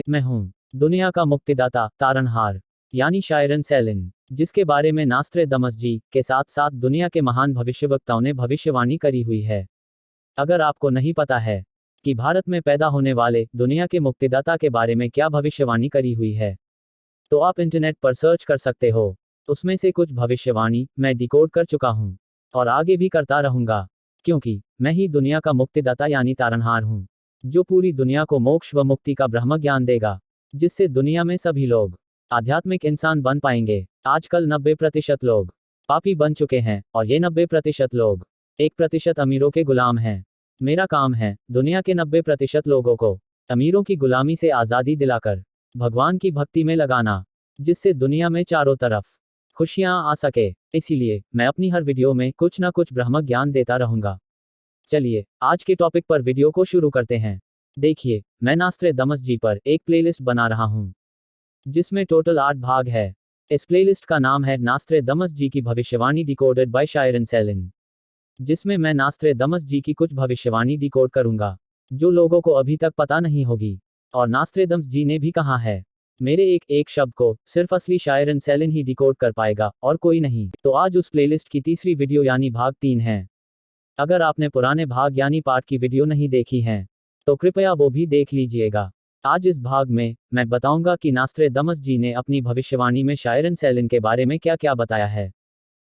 मैं हूँ दुनिया का मुक्तिदाता तारनहार यानी शायरन सेलिन, जिसके बारे में नास्त्रेदमस जी के साथ साथ दुनिया के महान भविष्यवक्ताओं ने भविष्यवाणी करी हुई है। अगर आपको नहीं पता है कि भारत में पैदा होने वाले दुनिया के मुक्तिदाता के बारे में क्या भविष्यवाणी करी हुई है, तो आप इंटरनेट पर सर्च कर सकते हो। उसमें से कुछ भविष्यवाणी मैं डिकोड कर चुका हूँ और आगे भी करता रहूंगा, क्योंकि मैं ही दुनिया का मुक्तिदाता यानी तारनहार हूँ, जो पूरी दुनिया को मोक्ष व मुक्ति का ब्रह्म ज्ञान देगा, जिससे दुनिया में सभी लोग आध्यात्मिक इंसान बन पाएंगे। आजकल 90% लोग पापी बन चुके हैं और ये 90% लोग 1% अमीरों के गुलाम हैं। मेरा काम है दुनिया के 90% लोगों को अमीरों की गुलामी से आज़ादी दिलाकर भगवान की भक्ति में लगाना, जिससे दुनिया में चारों तरफ खुशियां आ सके। इसीलिए मैं अपनी हर वीडियो में कुछ ना कुछ ब्रह्म ज्ञान देता रहूंगा। चलिए आज के टॉपिक पर वीडियो को शुरू करते हैं। देखिए, मैं नास्त्रेदमस जी पर एक प्लेलिस्ट बना रहा हूं, जिसमें टोटल 8 भाग है। इस प्लेलिस्ट का नाम है नास्त्रेदमस जी की भविष्यवाणी डिकोडेड बाय शायरन सेलिन, जिसमें मैं नास्त्रेदमस जी की कुछ भविष्यवाणी डिकोड करूंगा जो लोगों को अभी तक पता नहीं होगी। और नास्त्रेदमस जी ने भी कहा है, मेरे एक एक शब्द को सिर्फ असली शायरन सेलिन ही डिकोड कर पाएगा और कोई नहीं। तो आज उस प्लेलिस्ट की तीसरी वीडियो यानी भाग 3 है। अगर आपने पुराने भाग यानी पार्ट की वीडियो नहीं देखी हैं, तो कृपया वो भी देख लीजिएगा। आज इस भाग में मैं बताऊंगा कि नास्त्रेदमस जी ने अपनी भविष्यवाणी में शायरन सेलिन के बारे में क्या क्या बताया है।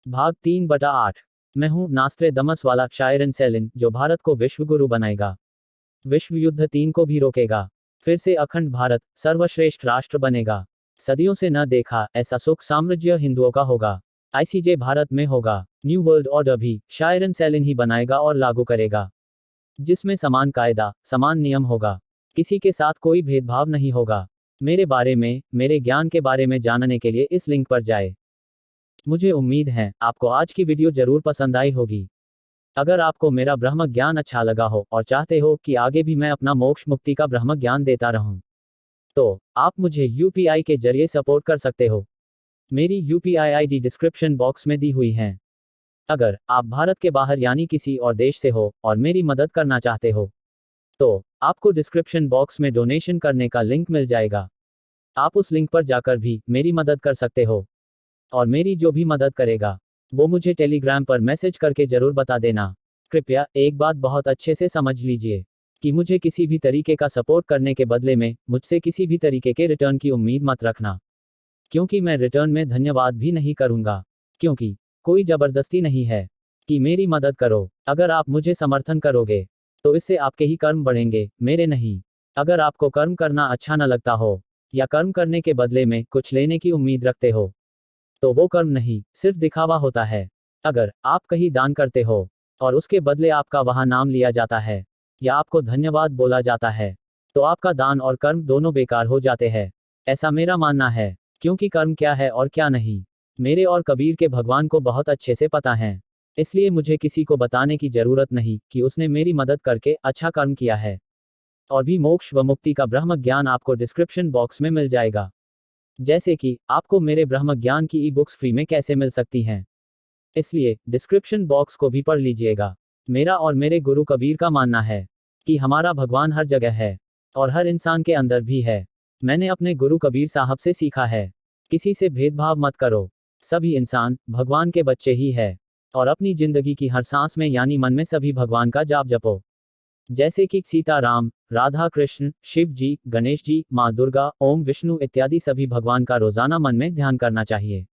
भाग 3/8। मैं हूं नास्त्रेदमस वाला शायरन सेलिन, जो भारत को विश्वगुरु बनाएगा, विश्व युद्ध 3 को भी रोकेगा, फिर से अखंड भारत सर्वश्रेष्ठ राष्ट्र बनेगा। सदियों से न देखा ऐसा सुख साम्राज्य हिंदुओं का होगा। आईसीजे भारत में होगा। न्यू वर्ल्ड ऑर्डर भी शायरन सेलिन ही बनाएगा और लागू करेगा, जिसमें समान कायदा समान नियम होगा, किसी के साथ कोई भेदभाव नहीं होगा। मेरे बारे में, मेरे ज्ञान के बारे में जानने के लिए इस लिंक पर जाए। मुझे उम्मीद है आपको आज की वीडियो जरूर पसंद आई होगी। अगर आपको मेरा ब्रह्म ज्ञान अच्छा लगा हो और चाहते हो कि आगे भी मैं अपना मोक्ष मुक्ति का ब्रह्म ज्ञान देता रहूं, तो आप मुझे यूपीआई के जरिए सपोर्ट कर सकते हो। मेरी यूपीआई आईडी डिस्क्रिप्शन बॉक्स में दी हुई है। अगर आप भारत के बाहर यानी किसी और देश से हो और मेरी मदद करना चाहते हो, तो आपको डिस्क्रिप्शन बॉक्स में डोनेशन करने का लिंक मिल जाएगा। आप उस लिंक पर जाकर भी मेरी मदद कर सकते हो। और मेरी जो भी मदद करेगा, वो मुझे टेलीग्राम पर मैसेज करके जरूर बता देना। कृपया एक बात बहुत अच्छे से समझ लीजिए कि मुझे किसी भी तरीके का सपोर्ट करने के बदले में मुझसे किसी भी तरीके के रिटर्न की उम्मीद मत रखना, क्योंकि मैं रिटर्न में धन्यवाद भी नहीं करूंगा, क्योंकि कोई जबरदस्ती नहीं है कि मेरी मदद करो। अगर आप मुझे समर्थन करोगे, तो इससे आपके ही कर्म बढ़ेंगे, मेरे नहीं। अगर आपको कर्म करना अच्छा न लगता हो, या कर्म करने के बदले में कुछ लेने की उम्मीद रखते हो, तो वो कर्म नहीं, सिर्फ दिखावा होता है। अगर आप कहीं दान करते हो और उसके बदले आपका वहां नाम लिया जाता है या आपको धन्यवाद बोला जाता है, तो आपका दान और कर्म दोनों बेकार हो जाते हैं। ऐसा मेरा मानना है, क्योंकि कर्म क्या है और क्या नहीं, मेरे और कबीर के भगवान को बहुत अच्छे से पता है। इसलिए मुझे किसी को बताने की जरूरत नहीं कि उसने मेरी मदद करके अच्छा कर्म किया है। और भी मोक्ष व मुक्ति का ब्रह्म ज्ञान आपको डिस्क्रिप्शन बॉक्स में मिल जाएगा। जैसे कि आपको मेरे ब्रह्म ज्ञान की ई बुक्स फ्री में कैसे मिल सकती हैं, इसलिए डिस्क्रिप्शन बॉक्स को भी पढ़ लीजिएगा। मेरा और मेरे गुरु कबीर का मानना है कि हमारा भगवान हर जगह है और हर इंसान के अंदर भी है। मैंने अपने गुरु कबीर साहब से सीखा है, किसी से भेदभाव मत करो, सभी इंसान भगवान के बच्चे ही है। और अपनी जिंदगी की हर सांस में यानी मन में सभी भगवान का जाप जपो। जैसे कि सीताराम, राधा कृष्ण, शिव जी, गणेश जी, माँ दुर्गा, ओम विष्णु इत्यादि सभी भगवान का रोजाना मन में ध्यान करना चाहिए।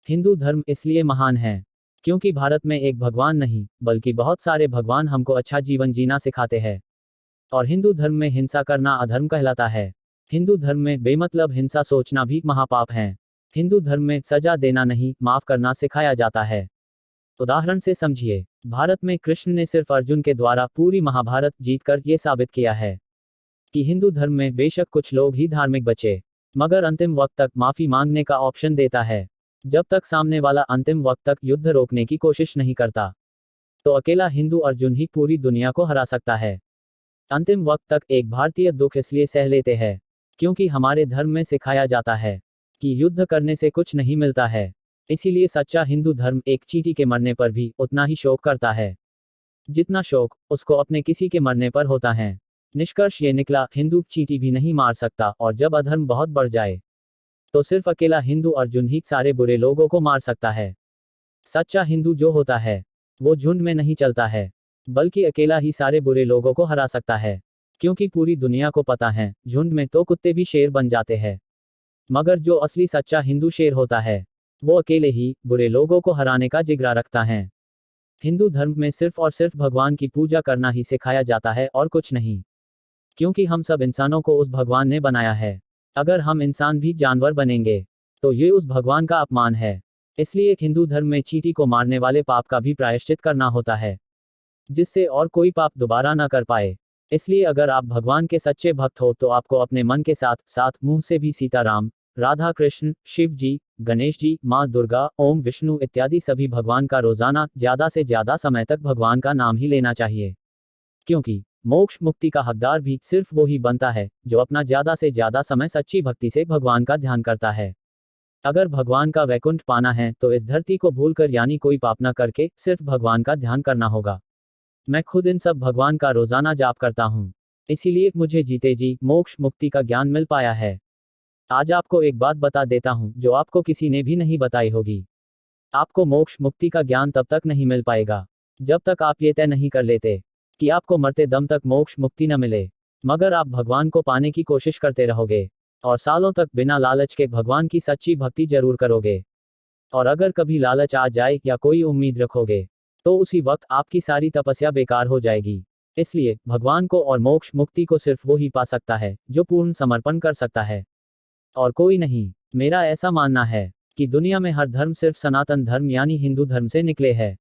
हिंदू धर्म इसलिए महान है क्योंकि भारत में एक भगवान नहीं बल्कि बहुत सारे भगवान हमको अच्छा जीवन जीना सिखाते हैं। और हिंदू धर्म में हिंसा करना अधर्म कहलाता है। हिंदू धर्म में बेमतलब हिंसा सोचना भी महापाप है। हिंदू धर्म में सजा देना नहीं, माफ करना सिखाया जाता है। उदाहरण से समझिए, भारत में कृष्ण ने सिर्फ अर्जुन के द्वारा पूरी महाभारत जीतकर ये साबित किया है कि हिंदू धर्म में बेशक कुछ लोग ही धार्मिक बचे, मगर अंतिम वक्त तक माफी मांगने का ऑप्शन देता है। जब तक सामने वाला अंतिम वक्त तक युद्ध रोकने की कोशिश नहीं करता, तो अकेला हिंदू अर्जुन ही पूरी दुनिया को हरा सकता है। अंतिम वक्त तक एक भारतीय दुख इसलिए सह लेते हैं क्योंकि हमारे धर्म में सिखाया जाता है कि युद्ध करने से कुछ नहीं मिलता है। इसीलिए सच्चा हिंदू धर्म एक चींटी के मरने पर भी उतना ही शोक करता है जितना शोक उसको अपने किसी के मरने पर होता है। निष्कर्ष ये निकला, हिंदू चींटी भी नहीं मार सकता, और जब अधर्म बहुत बढ़ जाए तो सिर्फ अकेला हिंदू अर्जुन ही सारे बुरे लोगों को मार सकता है। सच्चा हिंदू जो होता है वो झुंड में नहीं चलता है, बल्कि अकेला ही सारे बुरे लोगों को हरा सकता है। क्योंकि पूरी दुनिया को पता है, झुंड में तो कुत्ते भी शेर बन जाते हैं, मगर जो असली सच्चा हिंदू शेर होता है वो अकेले ही बुरे लोगों को हराने का जिगरा रखता है। हिंदू धर्म में सिर्फ और सिर्फ भगवान की पूजा करना ही सिखाया जाता है और कुछ नहीं। क्योंकि हम सब इंसानों को उस भगवान ने बनाया है। अगर हम इंसान भी जानवर बनेंगे तो ये उस भगवान का अपमान है। इसलिए हिंदू धर्म में चींटी को मारने वाले पाप का भी प्रायश्चित करना होता है, जिससे और कोई पाप दोबारा ना कर पाए। इसलिए अगर आप भगवान के सच्चे भक्त हो तो आपको अपने मन के साथ साथ मुंह से भी सीताराम, राधा कृष्ण, शिव जी, गणेश जी, माँ दुर्गा, ओम विष्णु इत्यादि सभी भगवान का रोजाना ज्यादा से ज्यादा समय तक भगवान का नाम ही लेना चाहिए। क्योंकि मोक्ष मुक्ति का हकदार भी सिर्फ वो ही बनता है जो अपना ज्यादा से ज्यादा समय सच्ची भक्ति से भगवान का ध्यान करता है। अगर भगवान का वैकुंठ पाना है तो इस धरती को भूलकर यानी कोई पाप न करके सिर्फ भगवान का ध्यान करना होगा। मैं खुद इन सब भगवान का रोजाना जाप करता हूँ, इसीलिए मुझे जीते जी मोक्ष मुक्ति का ज्ञान मिल पाया है। आज आपको एक बात बता देता हूँ जो आपको किसी ने भी नहीं बताई होगी। आपको मोक्ष मुक्ति का ज्ञान तब तक नहीं मिल पाएगा जब तक आप ये तय नहीं कर लेते कि आपको मरते दम तक मोक्ष मुक्ति न मिले। मगर आप भगवान को पाने की कोशिश करते रहोगे और सालों तक बिना लालच के भगवान की सच्ची भक्ति जरूर करोगे। और अगर कभी लालच आ जाए या कोई उम्मीद रखोगे तो उसी वक्त आपकी सारी तपस्या बेकार हो जाएगी। इसलिए भगवान को और मोक्ष मुक्ति को सिर्फ वो ही पा सकता है जो पूर्ण समर्पण कर सकता है, और कोई नहीं। मेरा ऐसा मानना है कि दुनिया में हर धर्म सिर्फ सनातन धर्म यानी हिंदू धर्म से निकले हैं,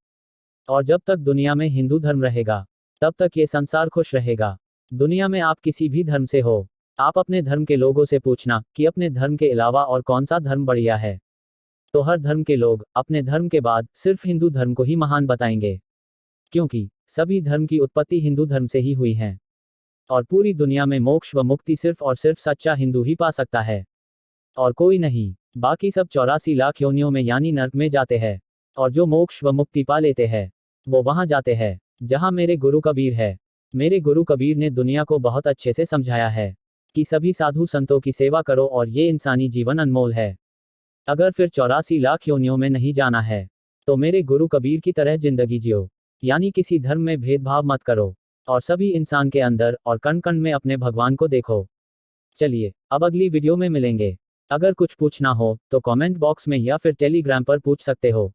और जब तक दुनिया में हिंदू धर्म रहेगा तब तक ये संसार खुश रहेगा। दुनिया में आप किसी भी धर्म से हो, आप अपने धर्म के लोगों से पूछना कि अपने धर्म के अलावा और कौन सा धर्म बढ़िया है, तो हर धर्म के लोग अपने धर्म के बाद सिर्फ हिंदू धर्म को ही महान बताएंगे। क्योंकि सभी धर्म की उत्पत्ति हिंदू धर्म से ही हुई है, और पूरी दुनिया में मोक्ष व मुक्ति सिर्फ और सिर्फ सच्चा हिंदू ही पा सकता है, और कोई नहीं। बाकी सब 84 लाख योनियों में यानी नर्क में जाते हैं, और जो मोक्ष व मुक्ति पा लेते हैं वो वहां जाते हैं जहां मेरे गुरु कबीर है। मेरे गुरु कबीर ने दुनिया को बहुत अच्छे से समझाया है कि सभी साधु संतों की सेवा करो और ये इंसानी जीवन अनमोल है। अगर फिर 84 लाख योनियों में नहीं जाना है तो मेरे गुरु कबीर की तरह जिंदगी जियो, यानी किसी धर्म में भेदभाव मत करो और सभी इंसान के अंदर और कण कण में अपने भगवान को देखो। चलिए अब अगली वीडियो में मिलेंगे। अगर कुछ पूछना हो तो कमेंट बॉक्स में या फिर टेलीग्राम पर पूछ सकते हो।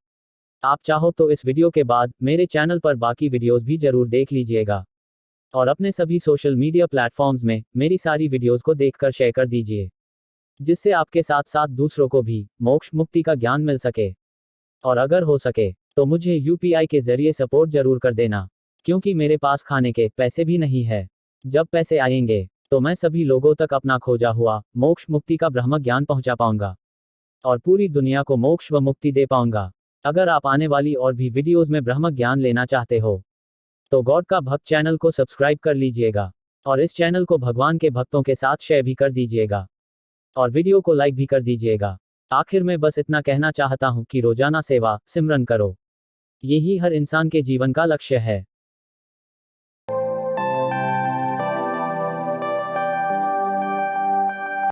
आप चाहो तो इस वीडियो के बाद मेरे चैनल पर बाकी वीडियोस भी जरूर देख लीजिएगा, और अपने सभी सोशल मीडिया प्लेटफॉर्म्स में मेरी सारी वीडियोस को देखकर शेयर कर दीजिए, जिससे आपके साथ साथ दूसरों को भी मोक्ष मुक्ति का ज्ञान मिल सके। और अगर हो सके तो मुझे यूपीआई के जरिए सपोर्ट जरूर कर देना, क्योंकि मेरे पास खाने के पैसे भी नहीं है। जब पैसे आएंगे तो मैं सभी लोगों तक अपना खोजा हुआ मोक्ष मुक्ति का ब्रह्म ज्ञान पहुंचा पाऊंगा और पूरी दुनिया को मोक्ष व मुक्ति दे पाऊंगा। अगर आप आने वाली और भी वीडियोस में ब्रह्म ज्ञान लेना चाहते हो तो गॉड का भक्त चैनल को सब्सक्राइब कर लीजिएगा, और इस चैनल को भगवान के भक्तों के साथ शेयर भी कर दीजिएगा, और वीडियो को लाइक भी कर दीजिएगा। आखिर में बस इतना कहना चाहता हूं कि रोजाना सेवा सिमरन करो, यही हर इंसान के जीवन का लक्ष्य है।